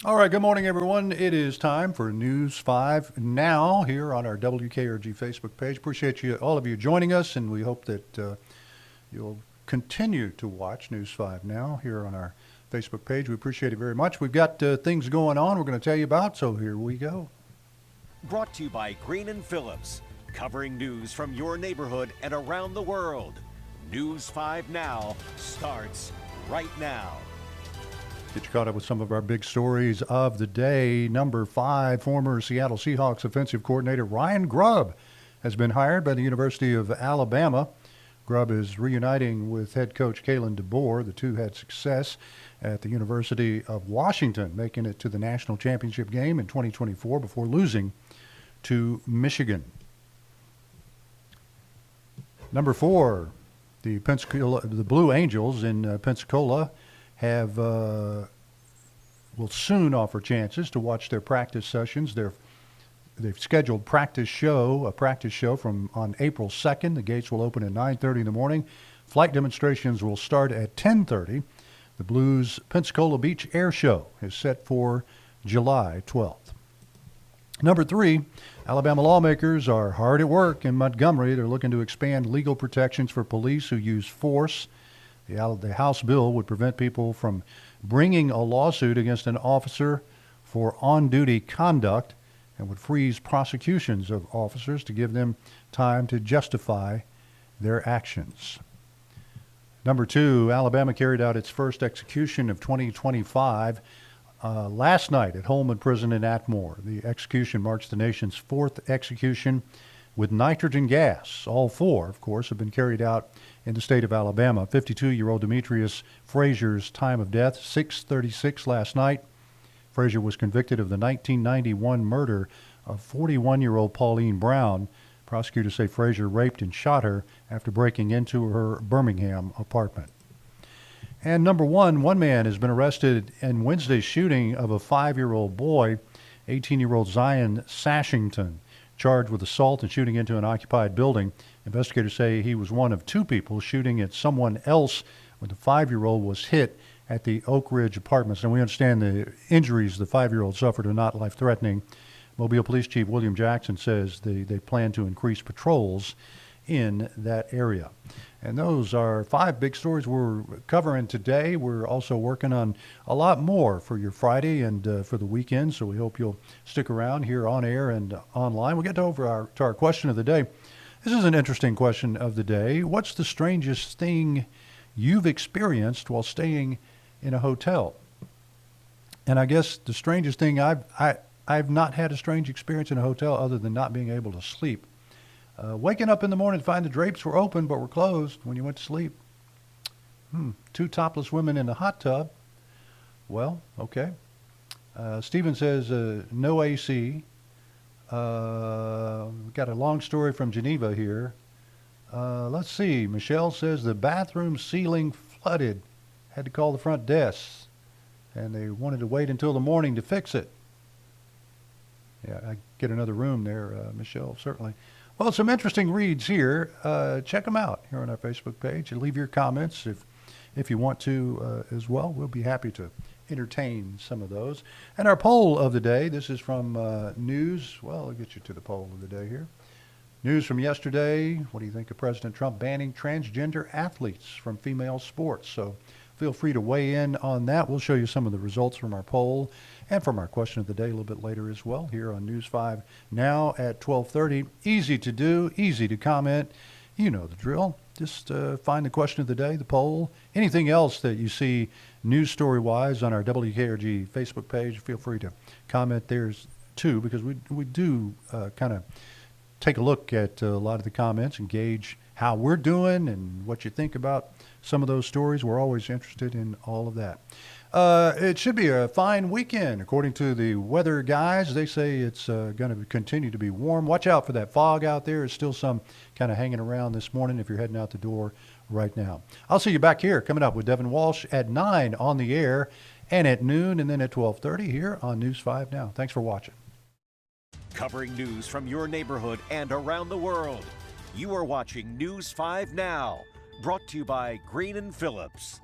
All right, good morning, everyone. It is time for News 5 Now here on our WKRG Facebook page. Appreciate all of you joining us, and we hope that you'll continue to watch News 5 Now here on our Facebook page. We appreciate it very much. We've got things going on we're going to tell you about, so here we go. Brought to you by Green & Phillips, covering news from your neighborhood and around the world. News 5 Now starts right now. Get you caught up with some of our big stories of the day. Number 5, former Seattle Seahawks offensive coordinator Ryan Grubb has been hired by the University of Alabama. Grubb is reuniting with head coach Kalen DeBoer. The two had success at the University of Washington, making it to the national championship game in 2024 before losing to Michigan. Number 4, the Blue Angels in Pensacola will soon offer chances to watch their practice sessions. They've scheduled a practice show from on April 2nd. The gates will open at 9:30 in the morning. Flight demonstrations will start at 10:30. The Blues Pensacola Beach Air Show is set for July 12th. Number 3, Alabama lawmakers are hard at work in Montgomery. They're looking to expand legal protections for police who use force. The House bill would prevent people from bringing a lawsuit against an officer for on-duty conduct and would freeze prosecutions of officers to give them time to justify their actions. Number 2, Alabama carried out its first execution of 2025 last night at Holman Prison in Atmore. The execution marks the nation's 4th execution with nitrogen gas. All 4, of course, have been carried out in the state of Alabama. 52-year-old Demetrius Frazier's time of death, 6:36 last night. Frazier was convicted of the 1991 murder of 41-year-old Pauline Brown. Prosecutors say Frazier raped and shot her after breaking into her Birmingham apartment. And number 1, one man has been arrested in Wednesday's shooting of a 5-year-old boy, 18-year-old Zion Sashington, charged with assault and shooting into an occupied building. Investigators say he was one of 2 people shooting at someone else when the 5-year-old was hit at the Oak Ridge Apartments. And we understand the injuries the 5-year-old suffered are not life-threatening. Mobile Police Chief William Jackson says they plan to increase patrols in that area. And those are 5 big stories we're covering today. We're also working on a lot more for your Friday and for the weekend, so we hope you'll stick around here on air and online. We'll get to our question of the day. This is an interesting question of the day. What's the strangest thing you've experienced while staying in a hotel? And I guess the strangest thing, I've not had a strange experience in a hotel other than not being able to sleep. Waking up in the morning to find the drapes were open but were closed when you went to sleep. 2 topless women in a hot tub. Well, okay. Stephen says no AC. We've got a long story from Geneva here. Let's see. Michelle says the bathroom ceiling flooded. Had to call the front desk, and they wanted to wait until the morning to fix it. Yeah, I get another room there, Michelle, certainly. Well, some interesting reads here. Check them out here on our Facebook page and leave your comments if you want to as well. We'll be happy to entertain some of those. And our poll of the day, this is from news. Well, I'll get you to the poll of the day here. News from yesterday. What do you think of President Trump banning transgender athletes from female sports? So feel free to weigh in on that. We'll show you some of the results from our poll and from our question of the day a little bit later as well here on News 5 Now at 12:30. Easy to do, easy to comment. You know the drill. Just find the question of the day, the poll, anything else that you see news story-wise on our WKRG Facebook page. Feel free to comment there too, because we do kind of take a look at a lot of the comments and gauge how we're doing and what you think about some of those stories. We're always interested in all of that. It should be a fine weekend. According to the weather guys, they say it's going to continue to be warm. Watch out for that fog out there. There's still some kind of hanging around this morning if you're heading out the door right now. I'll see you back here coming up with Devin Walsh at 9 on the air and at noon and then at 12:30 here on News 5 Now. Thanks for watching. Covering news from your neighborhood and around the world. You are watching News 5 Now, brought to you by Green & Phillips.